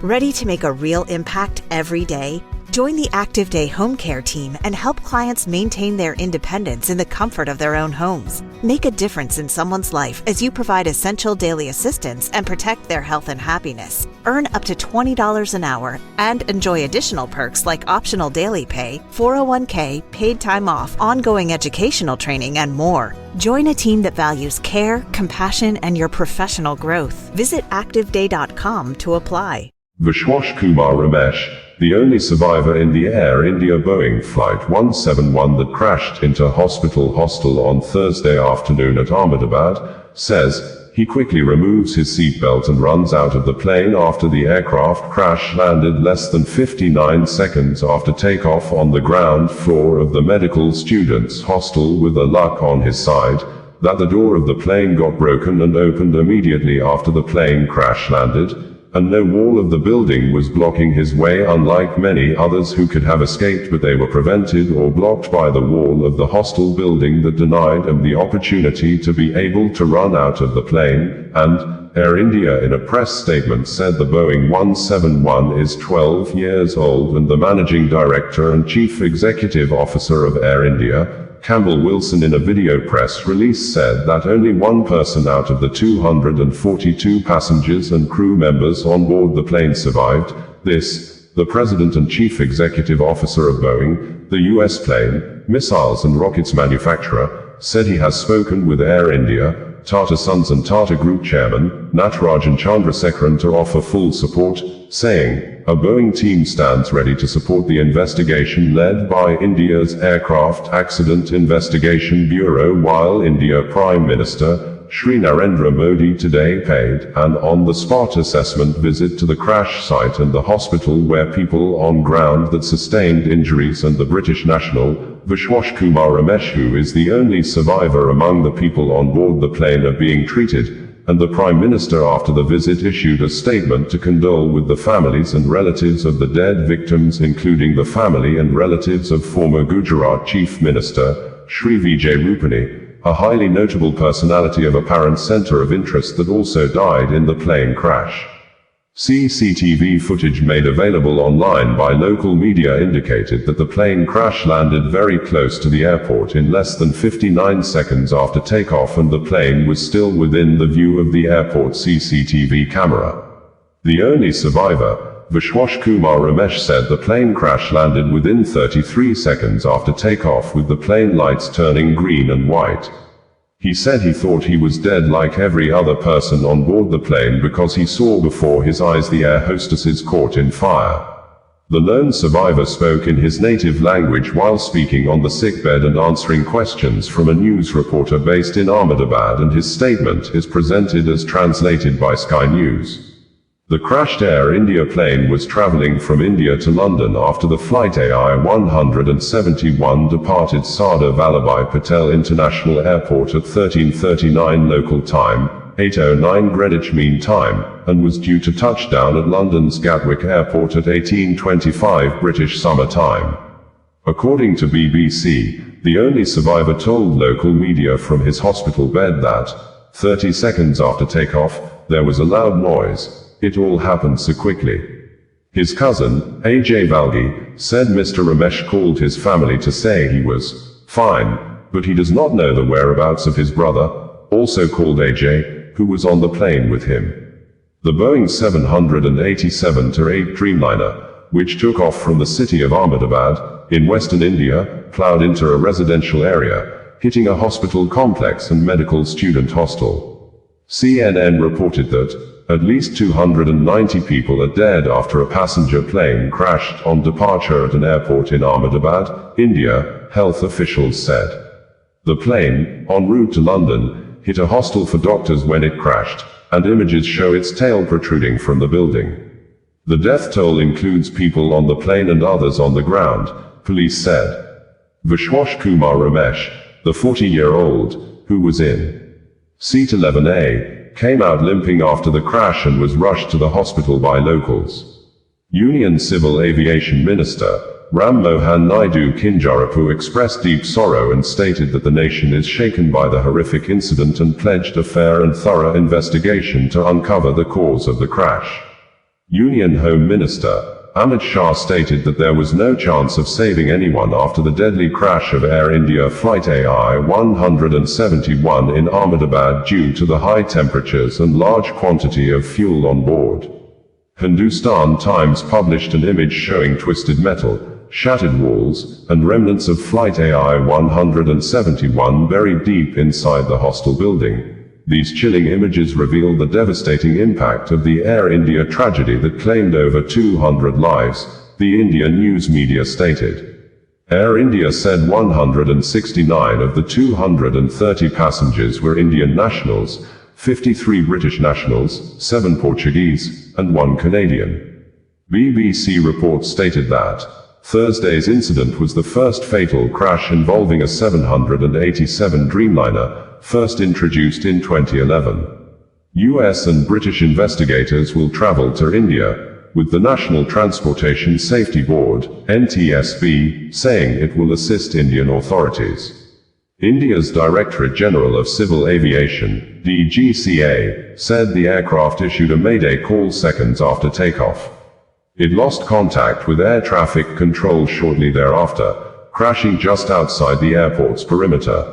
Ready to make a real impact every day? Join the Active Day Home Care team and help clients maintain their independence in the comfort of their own homes. Make a difference in someone's life as you provide essential daily assistance and protect their health and happiness. Earn up to $20 an hour and enjoy additional perks like optional daily pay, 401k, paid time off, ongoing educational training, and more. Join a team that values care, compassion, and your professional growth. Visit activeday.com to apply. Vishwash Kumar Ramesh, the only survivor in the Air India Boeing Flight 171 that crashed into hospital hostel on Thursday afternoon at Ahmedabad, says he quickly removes his seatbelt and runs out of the plane after the aircraft crash landed less than 59 seconds after takeoff on the ground floor of the medical students' hostel with a luck on his side that the door of the plane got broken and opened immediately after the plane crash landed, and no wall of the building was blocking his way, unlike many others who could have escaped, but they were prevented or blocked by the wall of the hostel building that denied him the opportunity to be able to run out of the plane. And Air India in a press statement said the Boeing 171 is 12 years old, and the managing director and chief executive officer of Air India, Campbell Wilson, in a video press release said that only one person out of the 242 passengers and crew members on board the plane survived. This, the president and chief executive officer of Boeing, the U.S. plane, missiles and rockets manufacturer, said he has spoken with Air India, Tata Sons and Tata Group chairman, Natarajan Chandrasekaran, to offer full support, saying, "A Boeing team stands ready to support the investigation led by India's Aircraft Accident Investigation Bureau," while India Prime Minister Shri Narendra Modi today paid an on-the-spot assessment visit to the crash site and the hospital where people on ground that sustained injuries, and the British national, Vishwash Kumar Ramesh, who is the only survivor among the people on board the plane, are being treated. And the Prime Minister after the visit issued a statement to condole with the families and relatives of the dead victims, including the family and relatives of former Gujarat Chief Minister Shri Vijay Rupani, a highly notable personality of apparent center of interest that also died in the plane crash. CCTV footage made available online by local media indicated that the plane crash landed very close to the airport in less than 59 seconds after takeoff, and the plane was still within the view of the airport CCTV camera. The only survivor, Vishwash Kumar Ramesh, said the plane crash landed within 33 seconds after takeoff, with the plane lights turning green and white. He said he thought he was dead like every other person on board the plane because he saw before his eyes the air hostesses caught in fire. The lone survivor spoke in his native language while speaking on the sickbed and answering questions from a news reporter based in Ahmedabad, and his statement is presented as translated by Sky News. The crashed Air India plane was traveling from India to London after the flight AI 171 departed Sardar Vallabhbhai Patel International Airport at 13:39 local time, 8:09 Greenwich Mean Time, and was due to touchdown at London's Gatwick Airport at 18:25 British Summer Time. According to BBC, the only survivor told local media from his hospital bed that, 30 seconds after takeoff, there was a loud noise. It all happened so quickly. His cousin, AJ Valgi, said Mr. Ramesh called his family to say he was fine, but he does not know the whereabouts of his brother, also called AJ, who was on the plane with him. The Boeing 787-8 Dreamliner, which took off from the city of Ahmedabad, in western India, plowed into a residential area, hitting a hospital complex and medical student hostel. CNN reported that at least 290 people are dead after a passenger plane crashed on departure at an airport in Ahmedabad, India, health officials said. The plane, en route to London, hit a hostel for doctors when it crashed, and images show its tail protruding from the building. The death toll includes people on the plane and others on the ground, police said. Vishwash Kumar Ramesh, the 40-year-old, who was in Seat 11A, came out limping after the crash and was rushed to the hospital by locals. Union Civil Aviation Minister Ram Mohan Naidu Kinjarapu expressed deep sorrow and stated that the nation is shaken by the horrific incident and pledged a fair and thorough investigation to uncover the cause of the crash. Union Home Minister Amit Shah stated that there was no chance of saving anyone after the deadly crash of Air India Flight AI-171 in Ahmedabad due to the high temperatures and large quantity of fuel on board. Hindustan Times published an image showing twisted metal, shattered walls, and remnants of Flight AI-171 buried deep inside the hostel building. These chilling images reveal the devastating impact of the Air India tragedy that claimed over 200 lives, the Indian news media stated. Air India said 169 of the 230 passengers were Indian nationals, 53 British nationals, 7 Portuguese, and 1 Canadian. BBC reports stated that Thursday's incident was the first fatal crash involving a 787 Dreamliner, first introduced in 2011. US and British investigators will travel to India, with the National Transportation Safety Board, NTSB, saying it will assist Indian authorities. India's Directorate General of Civil Aviation, DGCA, said the aircraft issued a mayday call seconds after takeoff. It lost contact with air traffic control shortly thereafter, crashing just outside the airport's perimeter.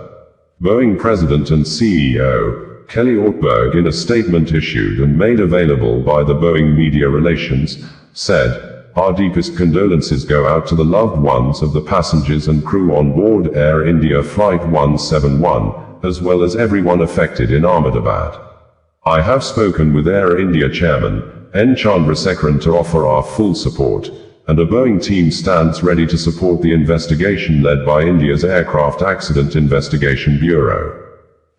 Boeing President and CEO, Kelly Ortberg, in a statement issued and made available by the Boeing Media Relations, said, "Our deepest condolences go out to the loved ones of the passengers and crew on board Air India Flight 171, as well as everyone affected in Ahmedabad. I have spoken with Air India Chairman, N. Chandrasekaran, to offer our full support, and a Boeing team stands ready to support the investigation led by India's Aircraft Accident Investigation Bureau.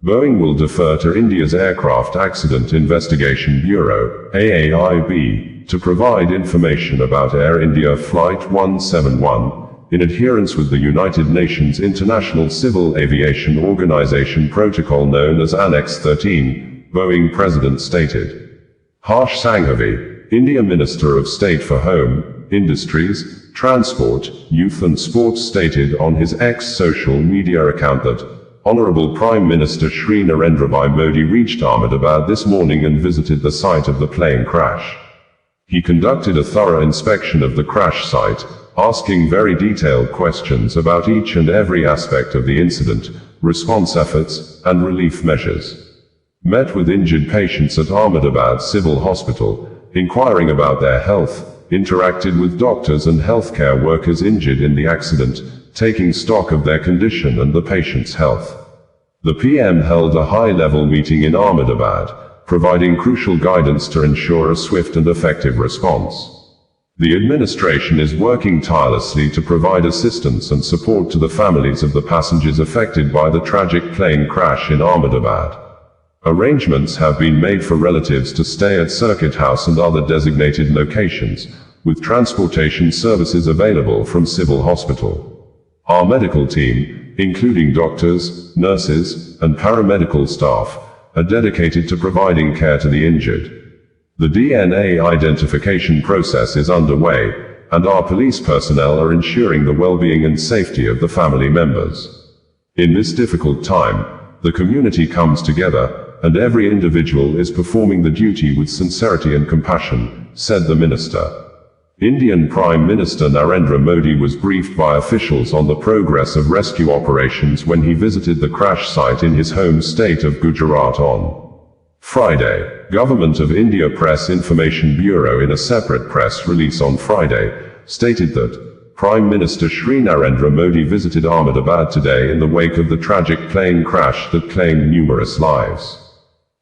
Boeing will defer to India's Aircraft Accident Investigation Bureau, AAIB, to provide information about Air India Flight 171, in adherence with the United Nations International Civil Aviation Organization protocol known as Annex 13, Boeing President stated." Harsh Sanghavi, India Minister of State for Home, Industries, Transport, Youth and Sports, stated on his X social media account that Honorable Prime Minister Shri Narendra Modi reached Ahmedabad this morning and visited the site of the plane crash. He conducted a thorough inspection of the crash site, asking very detailed questions about each and every aspect of the incident, response efforts, and relief measures. Met with injured patients at Ahmedabad Civil Hospital, inquiring about their health, interacted with doctors and healthcare workers injured in the accident, taking stock of their condition and the patient's health. The PM held a high-level meeting in Ahmedabad, providing crucial guidance to ensure a swift and effective response. The administration is working tirelessly to provide assistance and support to the families of the passengers affected by the tragic plane crash in Ahmedabad. Arrangements have been made for relatives to stay at Circuit House and other designated locations, with transportation services available from Civil Hospital. Our medical team, including doctors, nurses, and paramedical staff, are dedicated to providing care to the injured. The DNA identification process is underway, and our police personnel are ensuring the well-being and safety of the family members. In this difficult time, the community comes together, and every individual is performing the duty with sincerity and compassion, said the minister. Indian Prime Minister Narendra Modi was briefed by officials on the progress of rescue operations when he visited the crash site in his home state of Gujarat on Friday. Government of India Press Information Bureau, in a separate press release on Friday, stated that Prime Minister Shri Narendra Modi visited Ahmedabad today in the wake of the tragic plane crash that claimed numerous lives.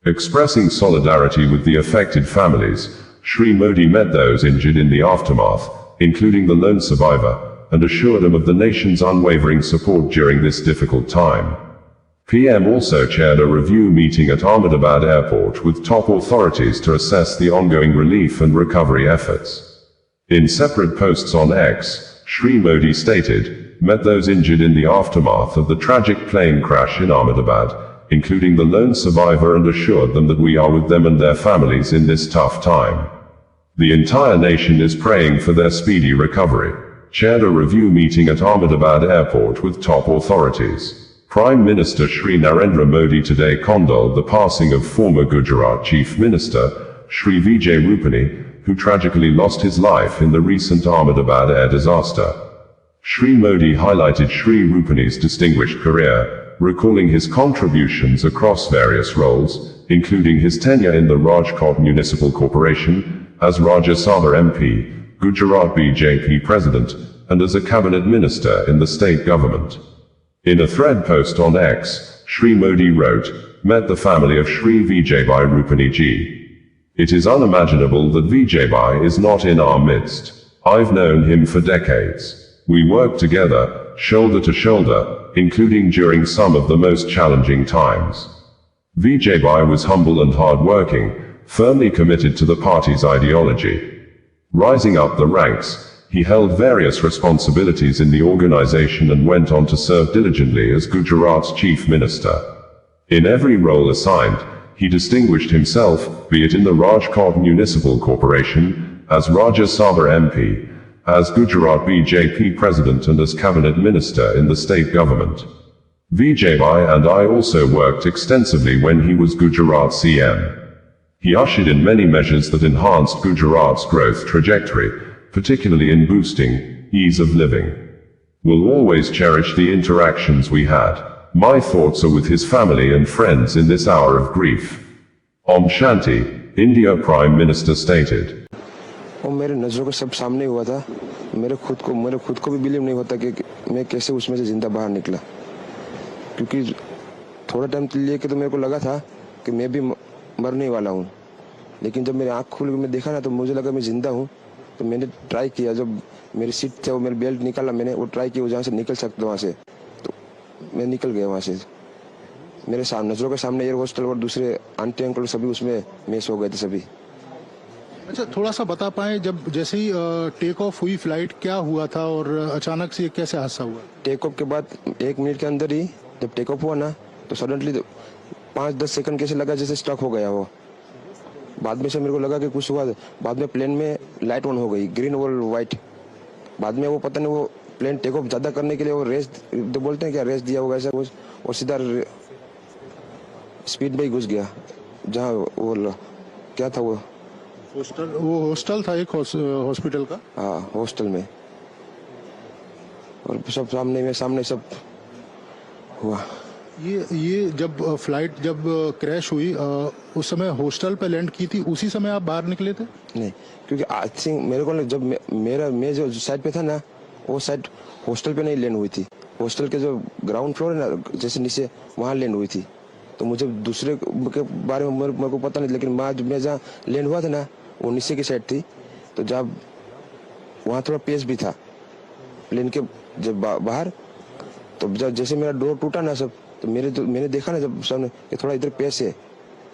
Expressing solidarity with the affected families, Shri Modi met those injured in the aftermath, including the lone survivor, and assured them of the nation's unwavering support during this difficult time. PM also chaired a review meeting at Ahmedabad Airport with top authorities to assess the ongoing relief and recovery efforts. In separate posts on X, Shri Modi stated, "Met those injured in the aftermath of the tragic plane crash in Ahmedabad, including the lone survivor, and assured them that we are with them and their families in this tough time. The entire nation is praying for their speedy recovery." Chaired a review meeting at Ahmedabad Airport with top authorities. Prime Minister Shri Narendra Modi today condoled the passing of former Gujarat Chief Minister, Shri Vijay Rupani, who tragically lost his life in the recent Ahmedabad air disaster. Shri Modi highlighted Shri Rupani's distinguished career, recalling his contributions across various roles, including his tenure in the Rajkot Municipal Corporation, as Rajya Sabha MP, Gujarat BJP President, and as a cabinet minister in the state government. In a thread post on X, Shri Modi wrote, "Met the family of Shri Vijay Rupani ji. It is unimaginable that Vijay is not in our midst. I've known him for decades. We worked together, shoulder to shoulder, including during some of the most challenging times. Vijay was humble and hard-working, firmly committed to the party's ideology. Rising up the ranks, he held various responsibilities in the organization and went on to serve diligently as Gujarat's Chief Minister. In every role assigned, he distinguished himself, be it in the Rajkot Municipal Corporation, as Rajya Sabha MP, as Gujarat BJP President and as Cabinet Minister in the state government. Vijay and I also worked extensively when he was Gujarat CM. He ushered in many measures that enhanced Gujarat's growth trajectory, particularly in boosting ease of living. We'll always cherish the interactions we had. My thoughts are with his family and friends in this hour of grief." Om Shanti, India Prime Minister stated. और मेरे नज़रों के सब सामने हुआ था। मेरे खुद को भी बिलीव नहीं होता कि मैं कैसे उसमें से जिंदा बाहर निकला, क्योंकि थोड़ा टाइम लिए कि तो मेरे को लगा था कि मैं भी मरने वाला हूँ, लेकिन जब मेरी आँख खुल के मैं देखा ना तो मुझे लगा मैं जिंदा हूँ। तो मैंने ट्राई किया, जब मेरी सीट थे वो मेरी बेल्ट निकाला, मैंने वो ट्राई किया जहाँ से निकल सकता वहाँ से, तो मैं निकल गया वहाँ से। मेरे सामने नज़रों के सामने एयर हॉस्टल और दूसरे आंटी अंकल सभी उसमें मेस हो गए थे सभी। अच्छा, थोड़ा सा बता पाएं, जब जैसे ही टेक ऑफ हुई फ्लाइट क्या हुआ था और अचानक से कैसे हादसा हुआ? टेक ऑफ के बाद 1 मिनट के अंदर ही जब टेक ऑफ हुआ ना तो सडनली 5-10 सेकंड कैसे लगा जैसे स्टक हो गया वो। बाद में से मेरे को लगा कि कुछ हुआ। बाद में प्लेन में लाइट ऑन हो गई, ग्रीन और व्हाइट। बाद में वो पता नहीं वो प्लेन टेक ऑफ ज्यादा करने के लिए वो रेस तो बोलते हैं क्या, रेस दिया होगा ऐसा कुछ, और सीधा स्पीड में ही घुस गया जहाँ वो क्या था वो हॉस्टल था, एक हॉस्पिटल का। हाँ, हॉस्टल में। और सब सामने सब हुआ। ये जब फ्लाइट जब क्रैश हुई उस समय हॉस्टल पे लैंड की थी, उसी समय आप बाहर निकले थे? नहीं, क्योंकि आई थिंक मेरे को जब मैं जो साइड पे था ना वो साइड हॉस्टल पे नहीं लैंड हुई थी। हॉस्टल के जो ग्राउंड फ्लोर है ना जैसे नीचे, वहाँ लैंड हुई थी। तो मुझे दूसरे के बारे में मेरे को पता नहीं, लेकिन मैं जहाँ लैंड हुआ था ना वो नीचे की साइड थी। तो जब वहाँ थोड़ा पेस भी था प्लेन के जब बाहर, तो जब जैसे मेरा डोर टूटा ना सब, तो मैंने देखा ना जब सामने कि थोड़ा इधर पेस है,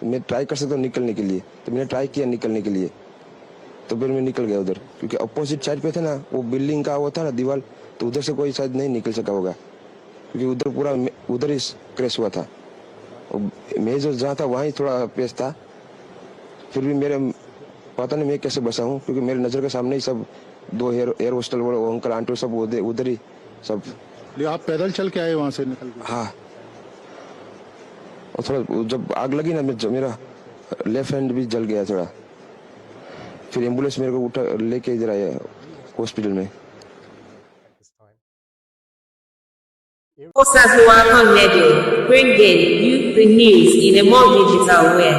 मैं ट्राई कर सकता हूँ निकलने के लिए। तो मैंने ट्राई किया निकलने के लिए, तो फिर मैं निकल गया उधर, क्योंकि अपोजिट साइड पे था ना वो बिल्डिंग का वो था ना दीवार, तो उधर से कोई शायद नहीं निकल सका होगा, क्योंकि उधर पूरा उधर ही क्रैश हुआ था। मैं जो जहाँ था वहाँ ही थोड़ा पेस था। फिर भी मेरे पता नहीं मैं कैसे बचा हूँ, क्योंकि मेरे नजर के सामने ही सब 2 एयर हॉस्टल वो अंकल आंटी सब उधर ही सब। आप पैदल चल के आए वहाँ से निकल के? हाँ, और थोड़ा जब आग लगी ना मेरा लेफ्ट हैंड भी जल गया थोड़ा। फिर एम्बुलेंस मेरे को उठा लेके इधर आया हॉस्पिटल में। Osasua Connedo, bringing you the news in a more digital way.